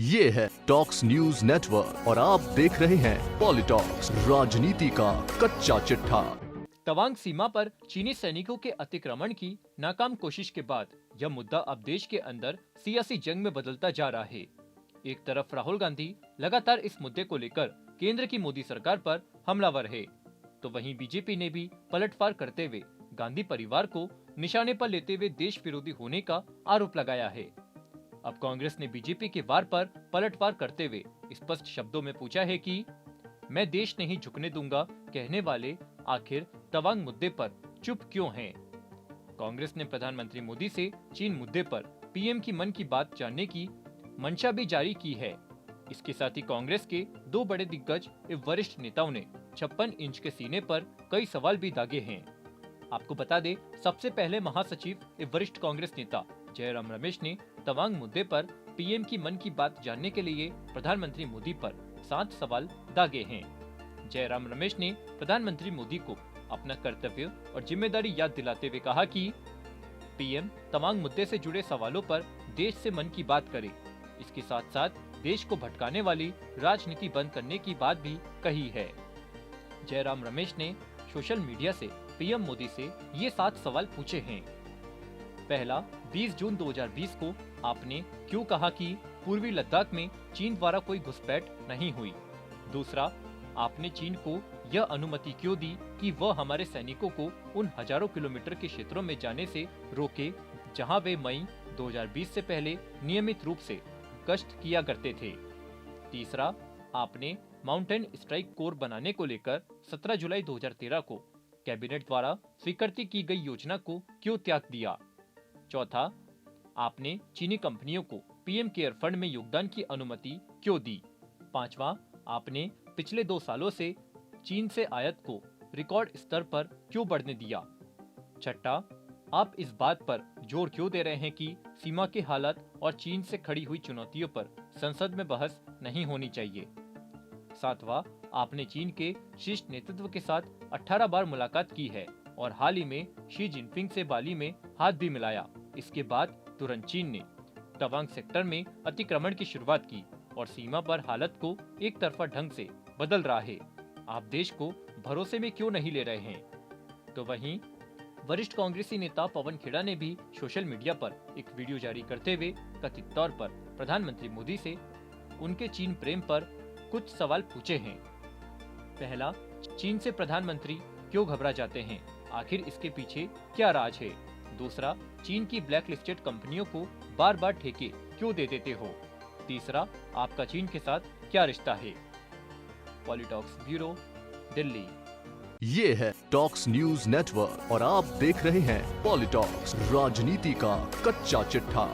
ये है talks news network और आप देख रहे हैं पॉलिटॉक्स, राजनीति का कच्चा चिट्ठा। तवांग सीमा पर चीनी सैनिकों के अतिक्रमण की नाकाम कोशिश के बाद यह मुद्दा अब देश के अंदर सियासी जंग में बदलता जा रहा है। एक तरफ राहुल गांधी लगातार इस मुद्दे को लेकर केंद्र की मोदी सरकार पर हमलावर है, तो वहीं बीजेपी ने भी पलटवार करते हुए गांधी परिवार को निशाने पर लेते हुए देश विरोधी होने का आरोप लगाया है। अब कांग्रेस ने बीजेपी के वार पर पलटवार करते हुए स्पष्ट शब्दों में पूछा है कि मैं देश नहीं झुकने दूंगा कहने वाले आखिर तवांग मुद्दे पर चुप क्यों हैं? कांग्रेस ने प्रधानमंत्री मोदी से चीन मुद्दे पर पीएम की मन की बात जानने की मंशा भी जारी की है। इसके साथ ही कांग्रेस के दो बड़े दिग्गज एवं वरिष्ठ नेताओं ने 56 इंच के सीने पर कई सवाल भी दागे हैं। आपको बता दें, सबसे पहले महासचिव एवं वरिष्ठ कांग्रेस नेता जयराम रमेश ने तवांग मुद्दे पर पीएम की मन की बात जानने के लिए प्रधानमंत्री मोदी पर 7 सवाल दागे हैं। जयराम रमेश ने प्रधानमंत्री मोदी को अपना कर्तव्य और जिम्मेदारी याद दिलाते हुए कहा कि पीएम तवांग मुद्दे से जुड़े सवालों पर देश से मन की बात करे। इसके साथ साथ देश को भटकाने वाली राजनीति बंद करने की बात भी कही है। जयराम रमेश ने सोशल मीडिया से पीएम मोदी से ये 7 सवाल पूछे हैं। पहला, 20 जून 2020 को आपने क्यों कहा कि पूर्वी लद्दाख में चीन द्वारा कोई घुसपैठ नहीं हुई? दूसरा, आपने चीन को यह अनुमति क्यों दी कि वह हमारे सैनिकों को उन हजारों किलोमीटर के क्षेत्रों में जाने से रोके जहां वे मई 2020 से पहले नियमित रूप से गश्त किया करते थे? तीसरा, आपने माउंटेन स्ट्राइक कोर बनाने को लेकर 17 जुलाई 2013 को कैबिनेट द्वारा स्वीकृति की गई योजना को क्यों त्याग दिया? चौथा, आपने चीनी कंपनियों को पीएम केयर फंड में योगदान की अनुमति क्यों दी? पांचवा, आपने पिछले 2 सालों से चीन से आयात को रिकॉर्ड स्तर पर क्यों बढ़ने दिया? छठा, आप इस बात पर जोर क्यों दे रहे हैं कि सीमा के हालात और चीन से खड़ी हुई चुनौतियों पर संसद में बहस नहीं होनी चाहिए? सातवां, आपने चीन के शीर्ष नेतृत्व के साथ 18 बार मुलाकात की है और हाल ही में शी जिनपिंग से बाली में हाथ भी मिलाया। इसके बाद तुरंत चीन ने तवांग सेक्टर में अतिक्रमण की शुरुआत की और सीमा पर हालत को एक तरफा ढंग से बदल रहा है। आप देश को भरोसे में क्यों नहीं ले रहे हैं? तो वहीं वरिष्ठ कांग्रेसी नेता पवन खेड़ा ने भी सोशल मीडिया पर एक वीडियो जारी करते हुए कथित तौर पर प्रधानमंत्री मोदी से उनके चीन प्रेम पर कुछ सवाल पूछे हैं। पहला, चीन से प्रधानमंत्री क्यों घबरा जाते हैं? आखिर इसके पीछे क्या राज है? दूसरा, चीन की ब्लैक लिस्टेड कंपनियों को बार बार ठेके क्यों दे देते हो? तीसरा, आपका चीन के साथ क्या रिश्ता है? पॉलिटॉक्स ब्यूरो, दिल्ली। ये है टॉक्स न्यूज नेटवर्क और आप देख रहे हैं पॉलिटॉक्स, राजनीति का कच्चा चिट्ठा।